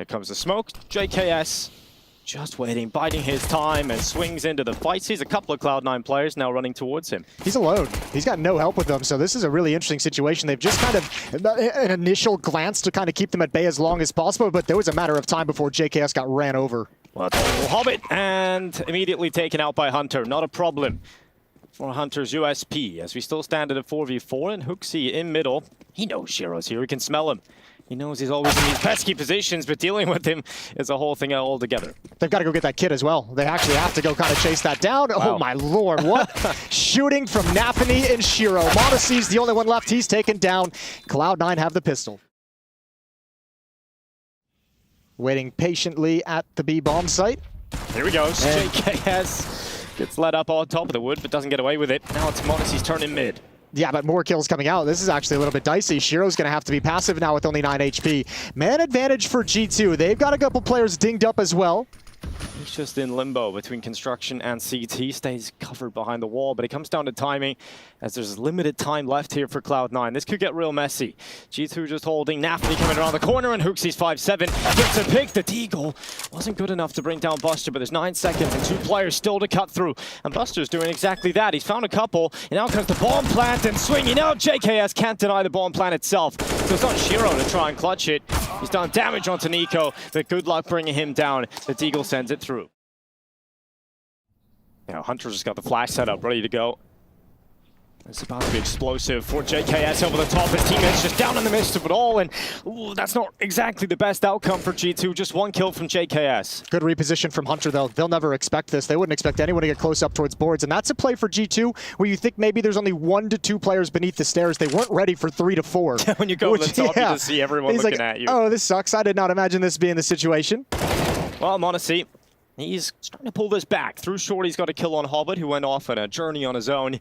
Here comes the smoke. JKS just waiting, biding his time, and swings into the fight. Sees a couple of Cloud9 players now running towards him. He's alone. He's got no help with them, so this is a really interesting situation. They've just kind of an initial glance to kind of keep them at bay as long as possible, but there was a matter of time before JKS got ran over. Well, Hobbit, and immediately taken out by Hunter. Not a problem for Hunter's USP, as we still stand at a 4v4, and HooXi in middle. He knows Shiro's here, he can smell him. He knows he's always in these pesky positions, but dealing with him is a whole thing altogether. They've got to go get that kid as well. They actually have to go kind of chase that down. Wow. Oh my lord, what? Shooting from NaVi and Shiro. momentsy's the only one left. He's taken down. Cloud9 have the pistol. Waiting patiently at the B bomb site. Here he goes. JKS gets led up on top of the wood, but doesn't get away with it. Now it's momentsy's turn in mid. Yeah, but more kills coming out. This is actually a little bit dicey. Shiro's going to have to be passive now with only 9 HP. Man advantage for G2. They've got a couple players dinged up as well. He's just in limbo between construction and CT. Stays covered behind the wall, but it comes down to timing, as there's limited time left here for Cloud9. This could get real messy. G2 just holding. NaVi coming around the corner, and HooXi's 5-7. Gets a pick. The Deagle wasn't good enough to bring down Buster, but there's 9 seconds and 2 players still to cut through. And Buster's doing exactly that. He's found a couple, and now comes the bomb plant and swinging out. JKS can't deny the bomb plant itself. So it's on Shiro to try and clutch it. He's done damage onto niko, but good luck bringing him down. The Deagle sends it through. Now Hunter's just got the flash set up, ready to go. It's about to be explosive for JKS over the top. His teammates just down in the midst of it all, and ooh, that's not exactly the best outcome for G2. Just 1 kill from JKS. Good reposition from Hunter, though. They'll never expect this. They wouldn't expect anyone to get close up towards boards, and that's a play for G2 where you think maybe there's only 1 to 2 players beneath the stairs. They weren't ready for 3 to 4. When you go to the top, you just see everyone looking at you. Oh, this sucks. I did not imagine this being the situation. Well, momentsy, he's starting to pull this back. Through short, he's got a kill on Hobbit, who went off on a journey on his own.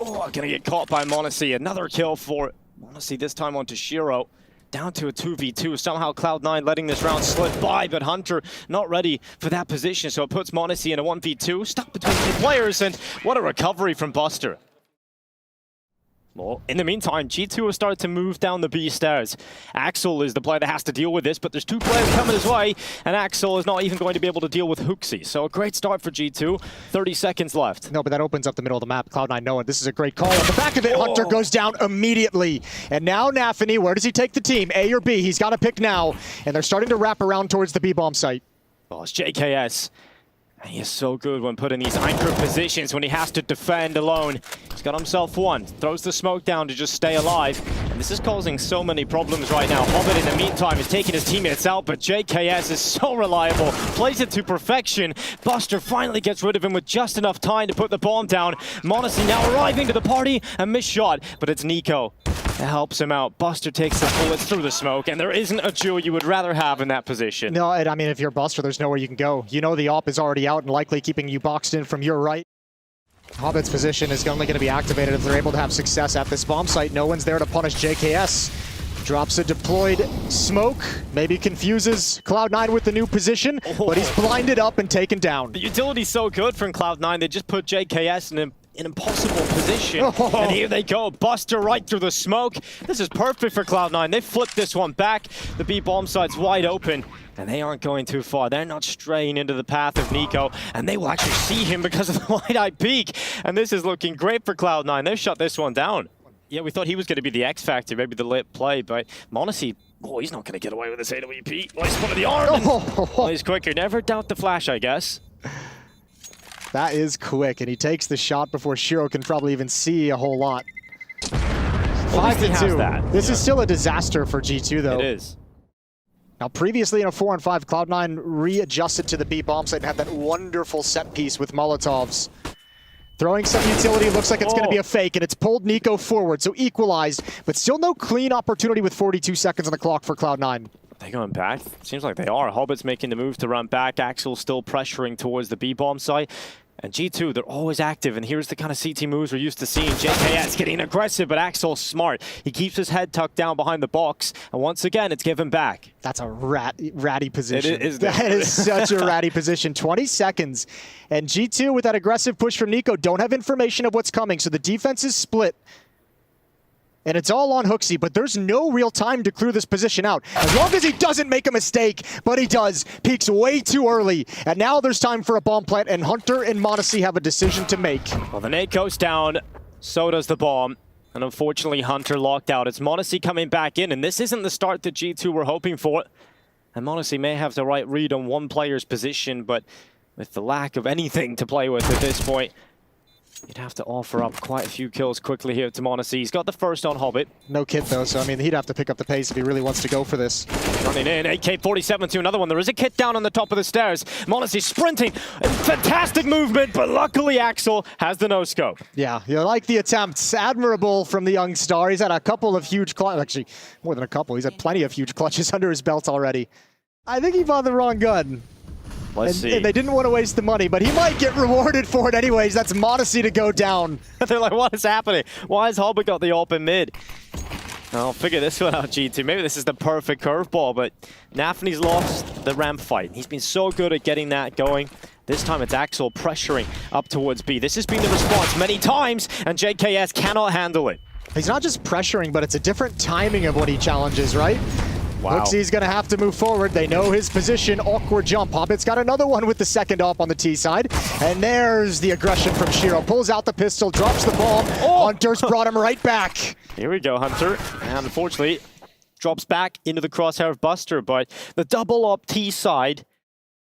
Oh, gonna get caught by momentsy. Another kill for momentsy, this time onto Shiro. Down to a 2v2. Somehow Cloud9 letting this round slip by, but Hunter not ready for that position, so it puts momentsy in a 1v2. Stuck between 2 players, and what a recovery from Buster. Well, in the meantime, G2 has started to move down the B stairs. Axel is the player that has to deal with this, but there's 2 players coming his way, and Axel is not even going to be able to deal with HooXi. So a great start for G2. 30 seconds left. No, but that opens up the middle of the map. Cloud9 know it. This is a great call. On the back of it, Hunter goes down immediately. And now NaVi, where does he take the team? A or B? He's got to pick now. And they're starting to wrap around towards the B-bomb site. Oh, it's JKS. And he is so good when put in these anchor positions when he has to defend alone. He's got himself 1. Throws the smoke down to just stay alive. And this is causing so many problems right now. Hobbit, in the meantime, is taking his teammates out, but JKS is so reliable. Plays it to perfection. Buster finally gets rid of him with just enough time to put the bomb down. momentsy now arriving to the party. A missed shot, but it's niko that helps him out. Buster takes the bullets through the smoke, and there isn't a duel you would rather have in that position. No, I mean, if you're Buster, there's nowhere you can go. You know the op is already out and likely keeping you boxed in from your right. Hobbit's position is only going to be activated if they're able to have success at this bomb site. No one's there to punish JKS. Drops a deployed smoke, maybe confuses Cloud9 with the new position, but he's blinded up and taken down. The utility's so good from Cloud9, they just put JKS in an impossible position. And here they go, Buster right through the smoke. This is perfect for Cloud9. They flipped this one back. The B bomb site's wide open, and they aren't going too far. They're not straying into the path of niko, and they will actually see him because of the wide-eye peek. And this is looking great for Cloud9. They've shut this one down. Yeah, we thought he was going to be the X factor, maybe the lit play, but momentsy, oh, he's not going to get away with this AWP. Well, he's spotted the arm. Well, he's quicker. Never doubt the flash, I guess. That is quick, and he takes the shot before Shiro can probably even see a whole lot. Well, 5-2. This is still a disaster for G2, though. It is. Now, previously in a 4-on-5, Cloud9 readjusted to the B bomb site and had that wonderful set piece with Molotovs. Throwing some utility, looks like it's going to be a fake, and it's pulled niko forward, so equalized, but still no clean opportunity with 42 seconds on the clock for Cloud9. Are they going back? Seems like they are. Hobbit's making the move to run back. Axel still pressuring towards the B-bomb site. And G2, they're always active, and here's the kind of CT moves we're used to seeing. JKS getting aggressive, but Axel's smart. He keeps his head tucked down behind the box, and once again, it's given back. That's a ratty position. It is. That is such a ratty position. 20 seconds, and G2 with that aggressive push from niko don't have information of what's coming, so the defense is split. and it's all on HooXi, but there's no real time to clear this position out. As long as he doesn't make a mistake, but he does. Peeks way too early, and now there's time for a bomb plant, and Hunter and m0NESY have a decision to make. Well, the nade goes down, so does the bomb. And unfortunately, Hunter locked out. It's m0NESY coming back in, and this isn't the start that G2 were hoping for. And m0NESY may have the right read on one player's position, but with the lack of anything to play with at this point, you'd have to offer up quite a few kills quickly here to m0NESY. He's got the first on Hobbit. No kit though, so I mean, he'd have to pick up the pace if he really wants to go for this. Running in, AK-47 to another one. There is a kit down on the top of the stairs. m0NESY sprinting. Fantastic movement, but luckily Axel has the no-scope. Yeah, you like the attempts. Admirable from the young star. He's had a couple of huge clutches. Actually, more than a couple. He's had plenty of huge clutches under his belt already. I think he bought the wrong gun. Let's see. And they didn't want to waste the money, but he might get rewarded for it anyways. That's m0NESY to go down. They're like, what is happening? Why has Hobbit got the AWP in mid? I'll figure this one out, G2. Maybe this is the perfect curveball, but NaVi's lost the ramp fight. He's been so good at getting that going. This time it's Axel pressuring up towards B. This has been the response many times, and JKS cannot handle it. He's not just pressuring, but it's a different timing of what he challenges, right? Wow. HooXi's gonna have to move forward. They know his position. Awkward jump. Hobbit's got another one with the second op on the T side. And there's the aggression from Shiro. Pulls out the pistol, drops the bomb. Oh! Hunter's brought him right back. Here we go, Hunter. And unfortunately, drops back into the crosshair of Buster, but the double op T side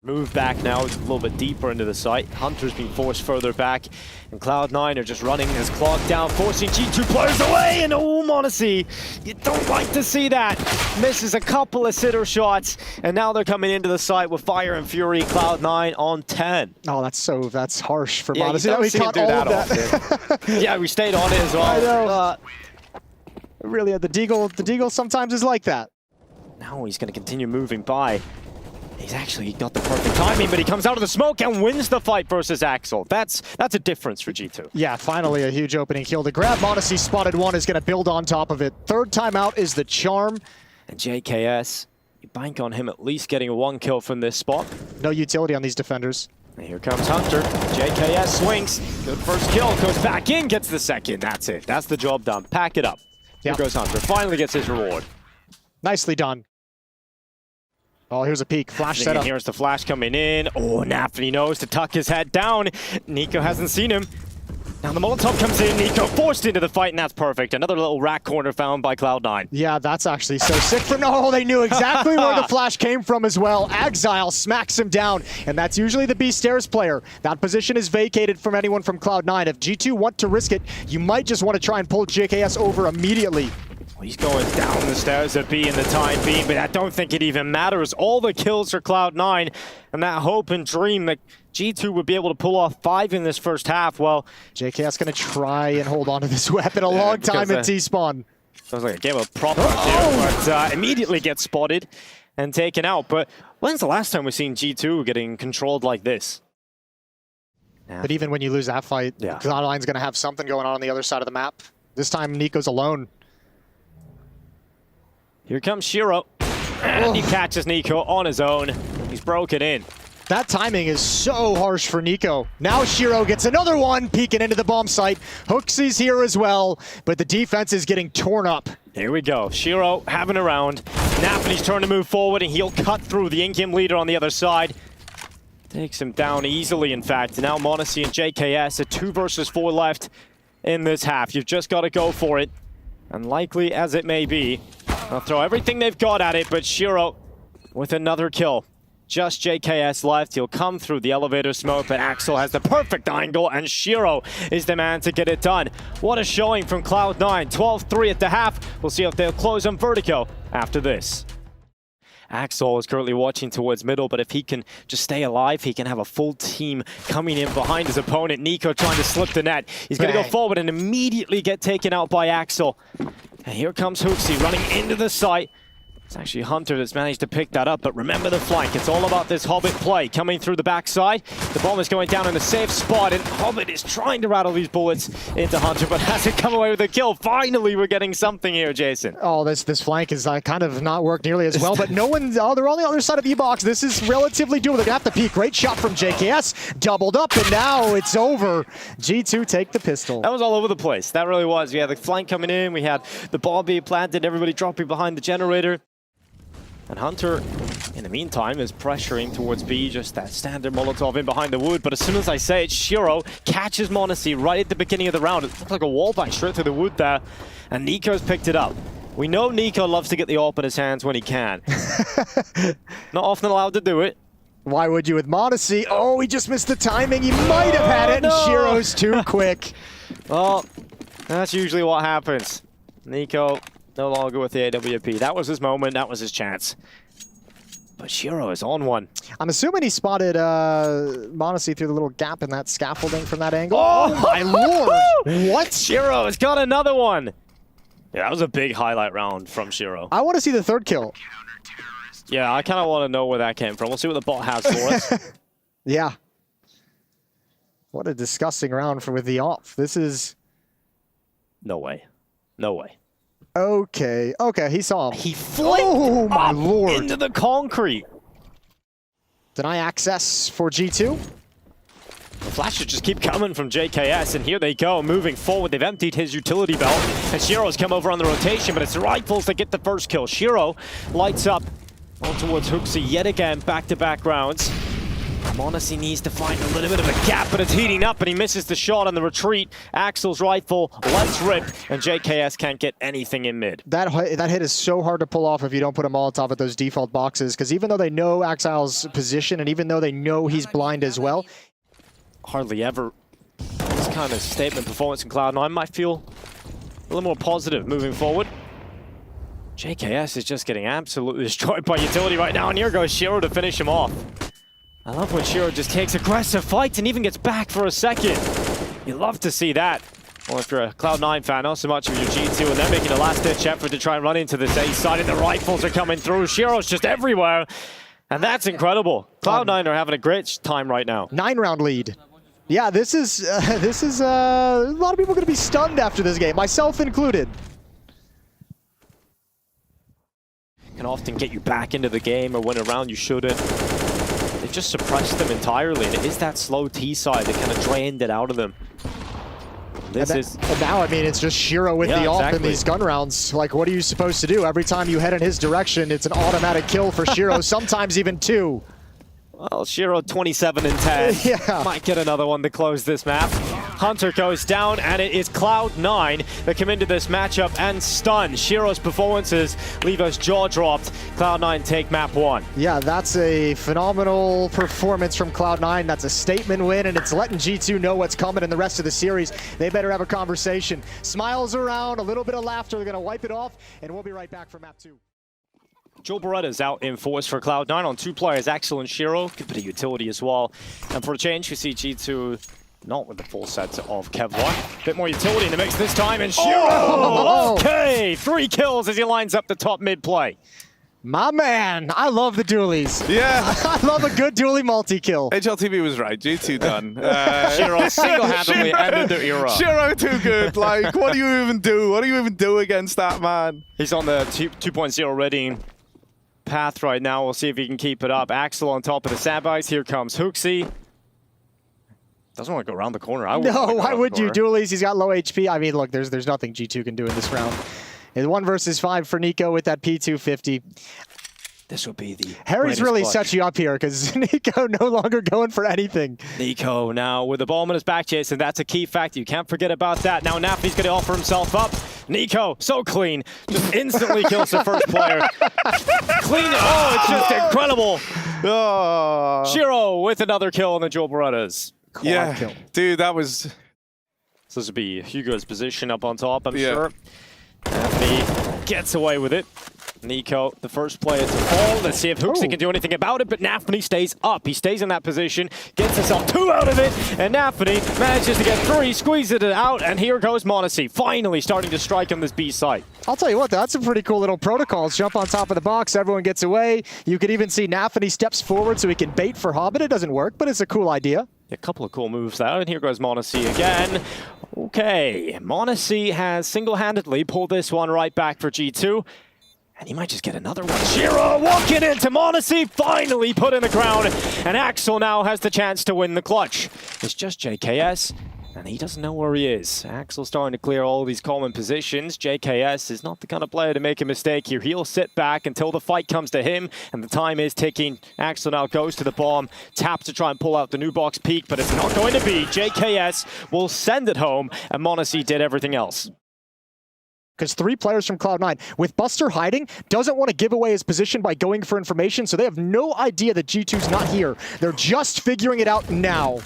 move back now a little bit deeper into the site. Hunter's been forced further back, and Cloud9 are just running his clock down, forcing G2 players away, and oh, m0NESY, you don't like to see that. Misses a couple of sitter shots, and now they're coming into the site with Fire and Fury. Cloud9 on 10. Oh, that's harsh for Yeah, m0NESY. We caught all of that. Yeah, we stayed on it as well. I know. Really, the Deagle sometimes is like that. Now he's going to continue moving by. He's actually got the perfect timing, but he comes out of the smoke and wins the fight versus Axel. That's a difference for G2. Yeah, finally a huge opening kill. The grab m0NESY spotted one is going to build on top of it. Third time out is the charm. And JKS, you bank on him at least getting one kill from this spot. No utility on these defenders. And here comes Hunter. JKS swings. Good first kill. Goes back in, gets the second. That's it. That's the job done. Pack it up. Here goes Hunter. Finally gets his reward. Nicely done. Oh, here's a peek. Flash setup. Here's the flash coming in. Oh, nafni knows to tuck his head down. niko hasn't seen him. Now the Molotov comes in. niko forced into the fight, and that's perfect. Another little rack corner found by Cloud9. Yeah, that's actually so sick for no. They knew exactly where the flash came from as well. Exile smacks him down, and that's usually the B stairs player. That position is vacated from anyone from Cloud9. If G2 want to risk it, you might just want to try and pull JKS over immediately. Well, he's going down the stairs at B in the time being, but I don't think it even matters. All the kills are Cloud9, and that hope and dream that G2 would be able to pull off 5 in this first half. Well, JKS going to try and hold on to this weapon a long time in T-spawn. Sounds like a game of prop but immediately gets spotted and taken out. But when's the last time we've seen G2 getting controlled like this? But even when you lose that fight, Cloud9's going to have something going on the other side of the map. This time, niko's alone. Here comes Shiro, and he catches niko on his own. He's broken in. That timing is so harsh for niko. Now Shiro gets another one, peeking into the bomb site. HooXi's here as well, but the defense is getting torn up. Here we go. Shiro having a round. nafni's turn to move forward, and he'll cut through the in-game leader on the other side. Takes him down easily, in fact. Now m0NESY and JKS, a 2 versus 4 left in this half. You've just got to go for it. Unlikely as it may be, they'll throw everything they've got at it, but Shiro with another kill. Just JKS left. He'll come through the elevator smoke, but Axel has the perfect angle, and Shiro is the man to get it done. What a showing from Cloud9. 12-3 at the half. We'll see if they'll close on Vertigo after this. Axel is currently watching towards middle, but if he can just stay alive, he can have a full team coming in behind his opponent. niko trying to slip the net. He's going to go forward and immediately get taken out by Axel. And here comes HooXi running into the site. It's actually Hunter that's managed to pick that up, but remember the flank. It's all about this Hobbit play. Coming through the backside, the bomb is going down in a safe spot, and Hobbit is trying to rattle these bullets into Hunter, but hasn't come away with a kill. Finally, we're getting something here, Jason. Oh, this flank is kind of not worked nearly as well, but no one's... Oh, they're on the other side of the box. This is relatively doable. They're going to have to peek. Great shot from JKS. Doubled up, and now it's over. G2 take the pistol. That was all over the place. That really was. We had the flank coming in. We had the bomb being planted. Everybody dropping behind the generator. And Hunter, in the meantime, is pressuring towards B, just that standard Molotov in behind the wood. But as soon as I say it, Shiro catches m0NESY right at the beginning of the round. It looks like a wall bang straight through the wood there. And niko's picked it up. We know niko loves to get the AWP in his hands when he can. Not often allowed to do it. Why would you with m0NESY? Oh, he just missed the timing. He might have had it, and Shiro's too quick. Well, that's usually what happens. niko no longer with the AWP. That was his moment. That was his chance. But Shiro is on one. I'm assuming he spotted m0NESY through the little gap in that scaffolding from that angle. Oh my lord! What? Shiro has got another one. Yeah, that was a big highlight round from Shiro. I want to see the third kill. Yeah, I kind of want to know where that came from. We'll see what the bot has for us. Yeah. What a disgusting round with the off. This is... No way. No way. Okay, he saw him. He flipped oh my lord into the concrete. Deny access for G2. The flashes just keep coming from JKS, and here they go, moving forward. They've emptied his utility belt, and Shiro's come over on the rotation, but it's the rifles that get the first kill. Shiro lights up on towards HooXi yet again, back-to-back rounds. m0NESY needs to find a little bit of a gap, but it's heating up, and he misses the shot on the retreat. Axel's rifle lets rip, and JKS can't get anything in mid. That hit is so hard to pull off if you don't put a Molotov at those default boxes, because even though they know Axel's position, and even though they know he's blind as well, hardly ever this kind of statement performance in Cloud9 might feel a little more positive moving forward. JKS is just getting absolutely destroyed by utility right now, and here goes Shiro to finish him off. I love when Shiro just takes aggressive fights and even gets back for a second. You love to see that. Well, if you're a Cloud9 fan, not so much of your G2, and they're making a last-ditch effort to try and run into this A side, and the rifles are coming through. Shiro's just everywhere, and that's incredible. Cloud9 are having a great time right now. 9-round lead. Yeah, this is a lot of people going to be stunned after this game, myself included. Can often get you back into the game or win a round you shouldn't. They just suppressed them entirely, and it is that slow T side that kind of drained it out of them. And now, I mean, it's just Shiro with the AWP in these gun rounds. Like, what are you supposed to do? Every time you head in his direction, it's an automatic kill for Shiro, sometimes even 2. Well, Shiro 27 and 10. Yeah. Might get another one to close this map. Hunter goes down, and it is Cloud9 that come into this matchup and stun. Shiro's performances leave us jaw-dropped. Cloud9 take map 1. Yeah, that's a phenomenal performance from Cloud9. That's a statement win, and it's letting G2 know what's coming in the rest of the series. They better have a conversation. Smiles around, a little bit of laughter. They're going to wipe it off, and we'll be right back for map 2. Joel Beretta's out in force for Cloud9 on 2 players, Axel and Shiro. Good bit of utility as well. And for a change, we see G2 not with the full set of Kevlar. Bit more utility in the mix this time, and Shiro! Oh! Okay, 3 kills as he lines up the top mid play. My man, I love the dualies. Yeah. I love a good dually multi-kill. HLTV was right, G2 done. Shiro single-handedly ended the era. Shiro too good, like, what do you even do? What do you even do against that man? He's on the 2.0 readying path right now. We'll see if he can keep it up. Axel on top of the sandbags. Here comes HooXi. Doesn't want to go around the corner. No, why would you? Dualies, he's got low HP. I mean, look, there's nothing G2 can do in this round. It's 1 versus 5 for niko with that P250. This would be the Harry's really set you up here because niko no longer going for anything. niko now with the ball in his back chase, and that's a key factor. You can't forget about that. Now NaVi's going to offer himself up. niko, so clean, just instantly kills the first player. Clean, oh, it's just incredible. Oh. Shiro with another kill on the Joel Berettas. Yeah, kill. Dude, that was... So this would be Hugo's position up on top, I'm sure. NaVi gets away with it. niko, the first player to fall. Let's see if Hooksy can do anything about it, but nafny stays up. He stays in that position, gets himself 2 out of it, and nafny manages to get 3, squeezes it out, and here goes m0NESY, finally starting to strike on this B site. I'll tell you what, that's some pretty cool little protocols. Jump on top of the box, everyone gets away. You could even see nafny steps forward so he can bait for Hobbit. It doesn't work, but it's a cool idea. A couple of cool moves there, and here goes m0NESY again. Okay, m0NESY has single-handedly pulled this one right back for G2. And he might just get another one. Shiro walking into m0NESY, finally put in the ground. And Axel now has the chance to win the clutch. It's just JKS, and he doesn't know where he is. Axel's starting to clear all these common positions. JKS is not the kind of player to make a mistake here. He'll sit back until the fight comes to him, and the time is ticking. Axel now goes to the bomb, taps to try and pull out the new box peak, but it's not going to be. JKS will send it home, and m0NESY did everything else. Because 3 players from Cloud9, with Buster hiding, doesn't want to give away his position by going for information, so they have no idea that G2's not here. They're just figuring it out now.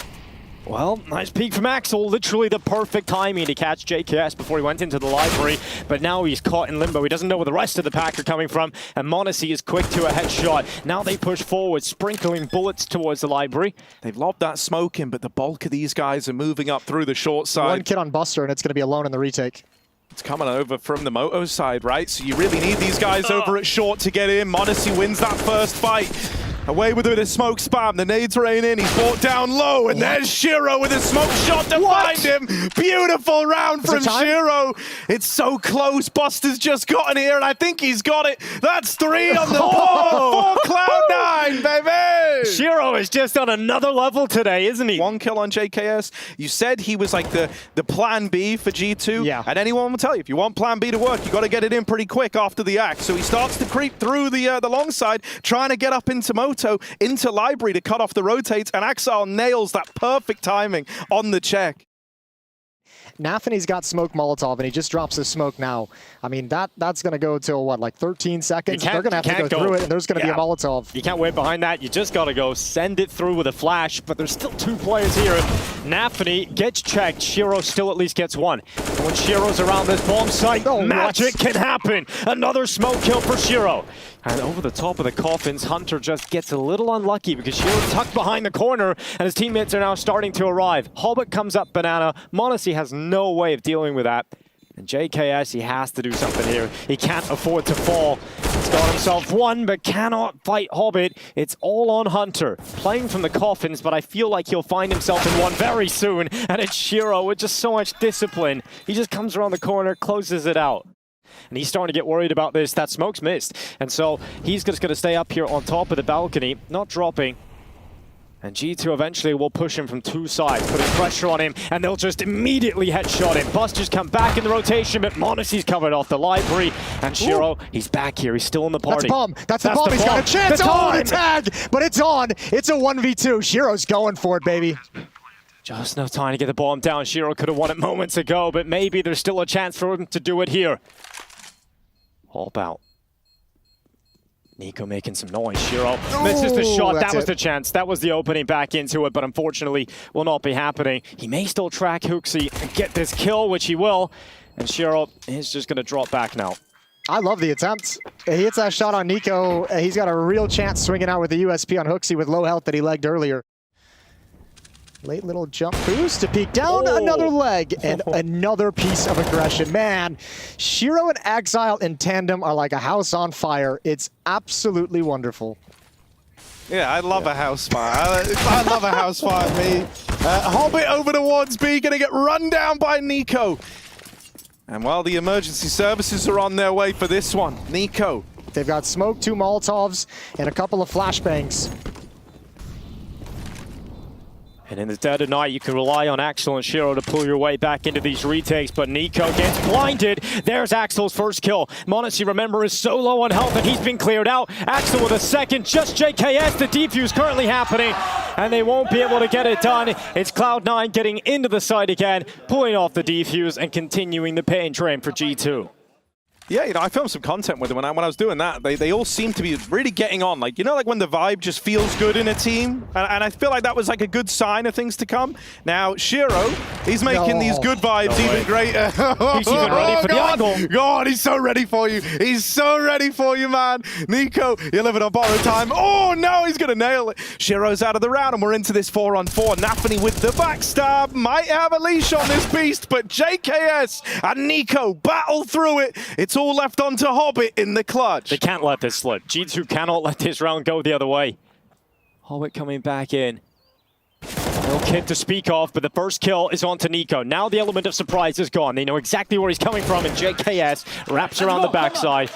Well, nice peek from Axel. Literally the perfect timing to catch JKS before he went into the library. But now he's caught in limbo. He doesn't know where the rest of the pack are coming from. And m0NESY is quick to a headshot. Now they push forward, sprinkling bullets towards the library. They've lobbed that smoke in, but the bulk of these guys are moving up through the short side. 1 kid on Buster, and it's going to be alone in the retake. It's coming over from the Moto side, right? So you really need these guys over at short to get in. m0NESY wins that first fight. Away with a smoke spam. The nades rain in. He's brought down low. And there's Shiro with a smoke shot to find him. Beautiful round from Shiro. It's so close. Buster's just gotten here, and I think he's got it. That's 3 on the board for Cloud9, baby. Shiro is just on another level today, isn't he? 1 kill on JKS. You said he was like the plan B for G2. Yeah. And anyone will tell you, if you want plan B to work, you got to get it in pretty quick after the axe. So he starts to creep through the long side, trying to get up into Moto, into library to cut off the rotates, and Axel nails that perfect timing on the check. nafny's got smoke Molotov, and he just drops his smoke now. I mean, that's going to go till, what, like 13 seconds? They're going to have to go through it, and there's going to be a Molotov. You can't wait behind that. You just got to go send it through with a flash, but there's still 2 players here. nafny gets checked. Shiro still at least gets 1. And when Shiro's around this bomb site, magic can happen. Another smoke kill for Shiro. And over the top of the coffins, Hunter just gets a little unlucky because Shiro tucked behind the corner, and his teammates are now starting to arrive. Hobbit comes up banana. m0NESY has no way of dealing with that. And JKS, he has to do something here. He can't afford to fall. He's got himself 1, but cannot fight Hobbit. It's all on Hunter. Playing from the coffins, but I feel like he'll find himself in 1 very soon. And it's Shiro with just so much discipline. He just comes around the corner, closes it out. And he's starting to get worried about this. That smoke's missed. And so he's just going to stay up here on top of the balcony, not dropping. And G2 eventually will push him from 2 sides, putting pressure on him, and they'll just immediately headshot him. Buster's come back in the rotation, but m0NESY's covered off the library. And Shiro, he's back here. He's still in the party. That's a bomb. That's the bomb. He's got a chance. Oh, the tag! But it's on. It's a 1v2. Shiro's going for it, baby. Just enough time to get the bomb down. Shiro could have won it moments ago, but maybe there's still a chance for him to do it here. Hop out. niko making some noise. Shiro misses the shot. That was the chance. That was the opening back into it, but unfortunately will not be happening. He may still track Hooksy and get this kill, which he will. And Shiro is just going to drop back now. I love the attempt. He hits that shot on niko. He's got a real chance swinging out with the USP on Hooksy with low health that he legged earlier. Late little jump boost to peek down, another leg, and another piece of aggression. Man, Shiro and Exile in tandem are like a house on fire. It's absolutely wonderful. Yeah, I love a house fire. I love a house fire, me. Hobbit over towards B, gonna get run down by niko. And while the emergency services are on their way for this one, niko. They've got smoke, 2 Molotovs, and a couple of flashbangs. And in the dead of night, you can rely on Axel and Shiro to pull your way back into these retakes, but niko gets blinded. There's Axel's first kill. m0NESY, remember, is so low on health, and he's been cleared out. Axel with a second, just JKS. The defuse currently happening, and they won't be able to get it done. It's Cloud9 getting into the site again, pulling off the defuse and continuing the pain train for G2. Yeah, you know, I filmed some content with them when I was doing that. They all seem to be really getting on. Like, you know, like when the vibe just feels good in a team? And I feel like that was like a good sign of things to come. Now, Shiro, he's making these good vibes even greater. He's even ready for the angle. God, he's so ready for you. He's so ready for you, man. Niko, you're living on borrowed time. Oh, no, he's going to nail it. Shiro's out of the round, and we're into this 4-on-4. NaVi with the backstab. Might have a leash on this beast, but JKS and Niko battle through it. It's all left onto Hobbit in the clutch. They can't let this slip. G2 cannot let this round go the other way. Hobbit coming back in. No kit to speak of, but the first kill is onto Niko. Now the element of surprise is gone. They know exactly where he's coming from, and JKS wraps around the backside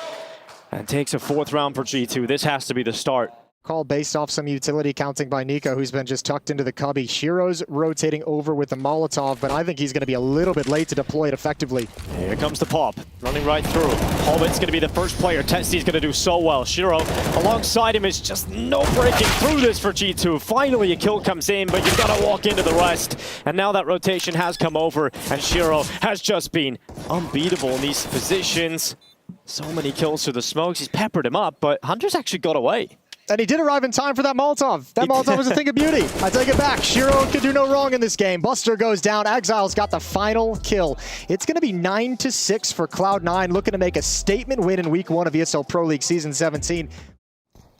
and takes a 4th round for G2. This has to be the start. Call based off some utility counting by Niko, who's been just tucked into the cubby. Shiro's rotating over with the Molotov, but I think he's going to be a little bit late to deploy it effectively. Here comes the pop, running right through. Hobbit's going to be the first player. Testy's going to do so well. Shiro, alongside him, is just no breaking through this for G2. Finally, a kill comes in, but you've got to walk into the rest. And now that rotation has come over, and Shiro has just been unbeatable in these positions. So many kills through the smokes. He's peppered him up, but Hunter's actually got away. And he did arrive in time for that Molotov. That Molotov was a thing of beauty. I take it back. Shiro could do no wrong in this game. Buster goes down. Exile's got the final kill. It's going to be 9-6 for Cloud9, looking to make a statement win in Week 1 of ESL Pro League Season 17.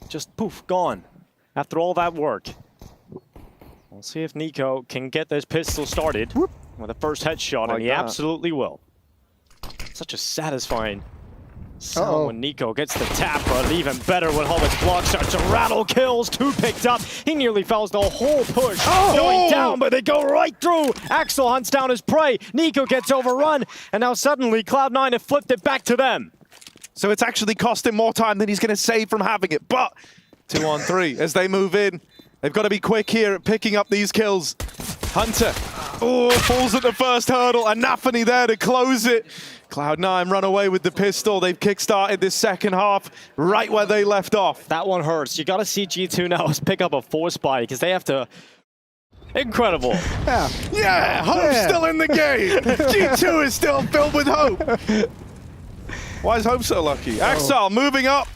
Just poof, gone. After all that work. We'll see if Niko can get this pistol started with a first headshot, and he absolutely will. Such a satisfying sound when Niko gets the tap, but even better when Hobbit's block starts to rattle kills. 2 picked up. He nearly fouls the whole push going down, but they go right through. Axel hunts down his prey. Niko gets overrun, and now suddenly Cloud9 have flipped it back to them. So it's actually cost him more time than he's going to save from having it. But 2-on-3 as they move in. They've got to be quick here at picking up these kills. Hunter, falls at the first hurdle, and NaVi there to close it. Cloud9 run away with the pistol. They've kickstarted this second half right where they left off. That one hurts. You got to see G2 now pick up a 4th spy because they have to... Incredible. Yeah, Hope's still in the game. G2 is still filled with hope. Why is Hope so lucky? Axel moving up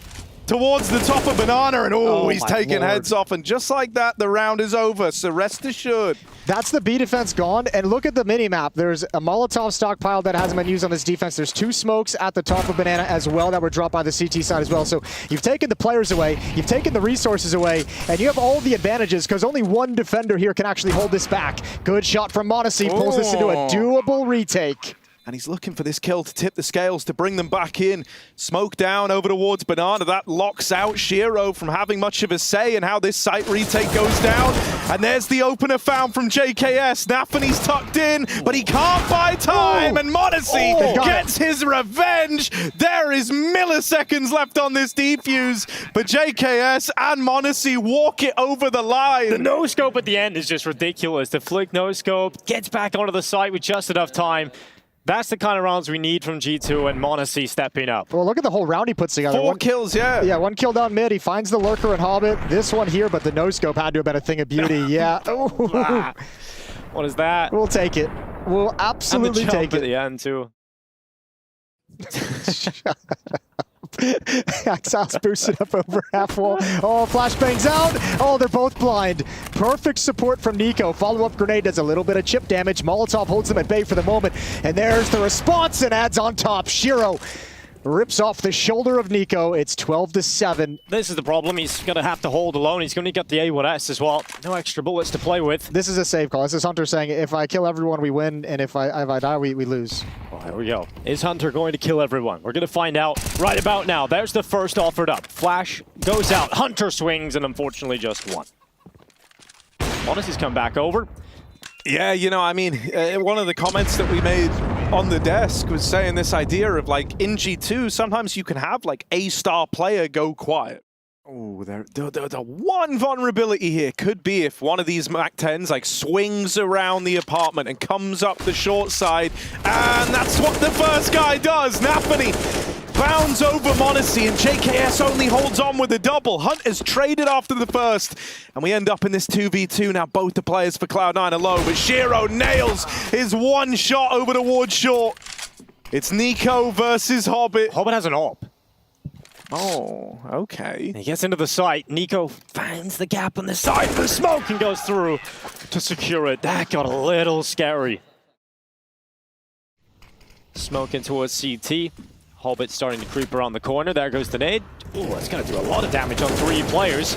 towards the top of Banana, and he's taking heads off, and just like that, the round is over, so rest assured. That's the B defense gone, and look at the mini-map. There's a Molotov stockpile that hasn't been used on this defense. There's 2 smokes at the top of Banana as well that were dropped by the CT side as well. So you've taken the players away, you've taken the resources away, and you have all the advantages because only one defender here can actually hold this back. Good shot from Monacy, pulls this into a doable retake. And he's looking for this kill to tip the scales, to bring them back in. Smoke down over towards Banana. That locks out Shiro from having much of a say in how this site retake goes down. And there's the opener found from JKS. NaVi's tucked in, but he can't buy time. And Monacy gets his revenge. There is milliseconds left on this defuse. But JKS and Monacy walk it over the line. The no-scope at the end is just ridiculous. The flick no-scope gets back onto the site with just enough time. That's the kind of rounds we need from G2, and Monacy stepping up. Well, look at the whole round he puts together. 4 kills, yeah. Yeah, 1 kill down mid. He finds the lurker and Hobbit. This one here, but the no-scope had to have been a thing of beauty. Yeah. What is that? We'll take it. We'll absolutely take it. At the end, too. Exile's boosted up over half wall. Flashbangs out. They're both blind. Perfect support from Niko. Follow-up grenade does a little bit of chip damage. Molotov holds them at bay for the moment. And there's the response and adds on top. Shiro rips off the shoulder of Niko. It's 12-7. This is the problem. He's going to have to hold alone. He's going to get the A1S as well. No extra bullets to play with. This is a save call. This is Hunter saying, if I kill everyone, we win. And if I die, we lose. Well, here we go. Is Hunter going to kill everyone? We're going to find out right about now. There's the first offered up. Flash goes out. Hunter swings, and unfortunately just one. Monacy's come back over. Yeah, you know, I mean, one of the comments that we made on the desk was saying this idea of, like, in G2, sometimes you can have, like, a star player go quiet. Oh, the one vulnerability here could be if one of these MAC-10s, like, swings around the apartment and comes up the short side, and that's what the first guy does. NaVi bounds over Monacy, and JKS only holds on with a double. Hunt is traded after the first, and we end up in this 2v2. Now both the players for Cloud9 alone, but Shiro nails his one shot over towards short. It's niko versus Hobbit. Hobbit has an AWP. Oh, okay. He gets into the site. niko finds the gap on the side of the smoke and goes through to secure it. That got a little scary. Smoke in towards CT. Hobbit starting to creep around the corner. There goes the nade. Ooh, that's going to do a lot of damage on 3 players.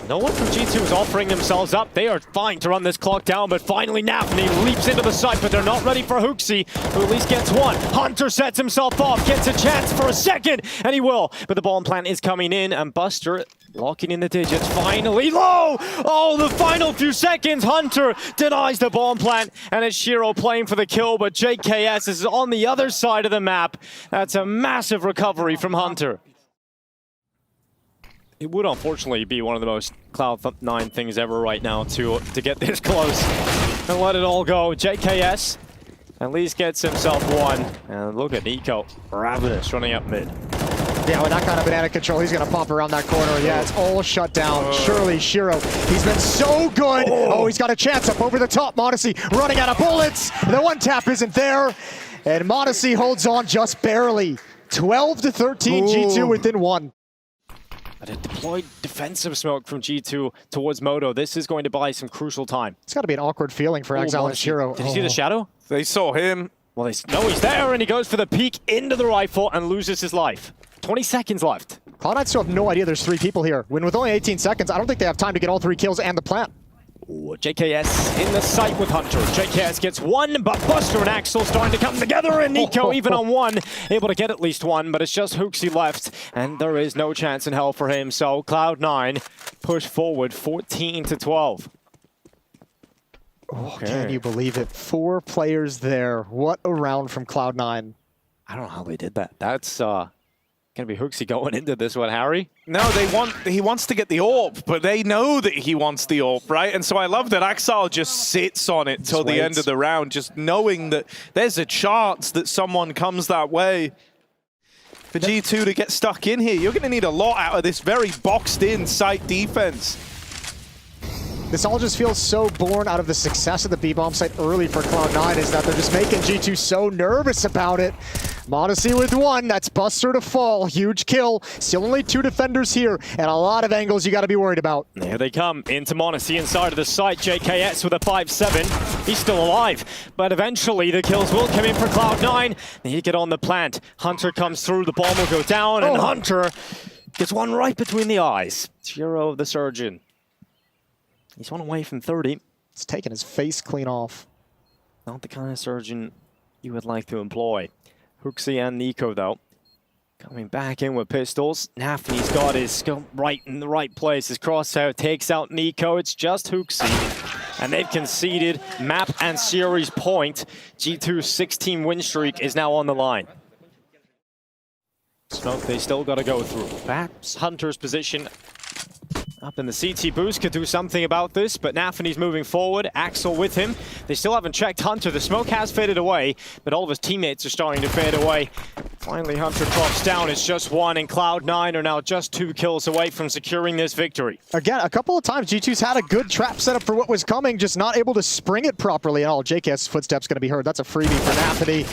No one from G2 is offering themselves up. They are fine to run this clock down, but finally nafny leaps into the site, but they're not ready for hooksy, who at least gets one. Hunter sets himself off, gets a chance for a second, and he will. But the bomb plant is coming in, and Buster locking in the digits. Finally low! Oh, the final few seconds. Hunter denies the bomb plant, and it's Shiro playing for the kill, but JKS is on the other side of the map. That's a massive recovery from Hunter. It would unfortunately be one of the most Cloud9 things ever right now to get this close and let it all go. JKS at least gets himself one. And look at niko, ravenous running up mid. Yeah, with that kind of banana control, he's going to pop around that corner. Yeah, it's all shut down. Surely Shiro, he's been so good. Oh, he's got a chance up over the top. Modesty running out of bullets. The one tap isn't there. And Modesty holds on just barely. 12-13, G2 within 1. But a deployed defensive smoke from G2 towards Moto. This is going to buy some crucial time. It's got to be an awkward feeling for Exile and Shiro. Did you see the shadow? They saw him. Well, no, he's there, and he goes for the peek into the rifle and loses his life. 20 seconds left. Cloud9 still have no idea there's 3 people here. When with only 18 seconds, I don't think they have time to get all 3 kills and the plant. Ooh, JKS in the sight with Hunter. JKS gets one, but Buster and Axel starting to come together, and niko even on one, able to get at least one, but it's just hooksy left, and there is no chance in hell for him. So Cloud9 push forward 14-12. Oh, can you believe it? 4 players there. What a round from Cloud9. I don't know how they did that. That's gonna be hooksy going into this one, Harry. No, he wants to get the AWP, but they know that he wants the AWP, right? And so I love that Axel just sits on it till the end of the round, just knowing that there's a chance that someone comes that way. For G2 to get stuck in here, you're going to need a lot out of this very boxed-in site defense. This all just feels so born out of the success of the B-bomb site early for Cloud9, is that they're just making G2 so nervous about it. Modesty with one, that's Buster to fall, huge kill. Still only 2 defenders here, and a lot of angles you gotta be worried about. Here they come, into Modesty inside of the site. JKS with a 5-7, he's still alive, but eventually the kills will come in for Cloud9. He get on the plant, Hunter comes through, the bomb will go down, and Hunter gets one right between the eyes. Hero of the Surgeon. He's one away from 30. It's taking his face clean off. Not the kind of Surgeon you would like to employ. hooksy and niko, though, coming back in with pistols. nafny's got his scope right in the right place. His crosshair takes out niko. It's just hooksy. And they've conceded map and series point. G2's 16 win streak is now on the line. Smoke they still got to go through. Perhaps Hunter's position up in the CT boost could do something about this, but nafny's moving forward. Axel with him. They still haven't checked Hunter. The smoke has faded away, but all of his teammates are starting to fade away. Finally, Hunter drops down. It's just one, and Cloud9 are now just 2 kills away from securing this victory. Again, a couple of times G2's had a good trap set up for what was coming, just not able to spring it properly. And all JKS footsteps going to be heard. That's a freebie for nafny.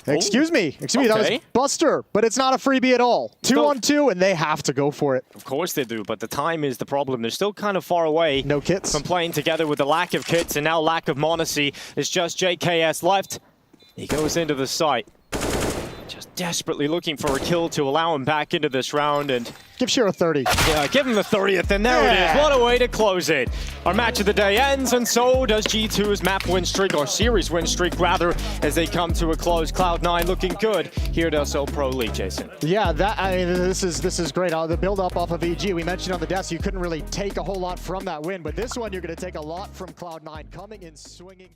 Excuse me, that was Buster, but it's not a freebie at all. 2-on-2, and they have to go for it. Of course they do, but the time is the problem. They're still kind of far away. No kits. From playing together with the lack of kits and now lack of monacy. It's just JKS left. He goes into the site. Just desperately looking for a kill to allow him back into this round, and give Shiro 30. Yeah, give him the 30th, and there it is. What a way to close it. Our match of the day ends, and so does G2's map win streak, or series win streak rather, as they come to a close. Cloud9 looking good here at SO Pro League, Jason. Yeah, this is great. The build up off of EG, we mentioned on the desk, you couldn't really take a whole lot from that win, but this one you're going to take a lot from Cloud9 coming in swinging.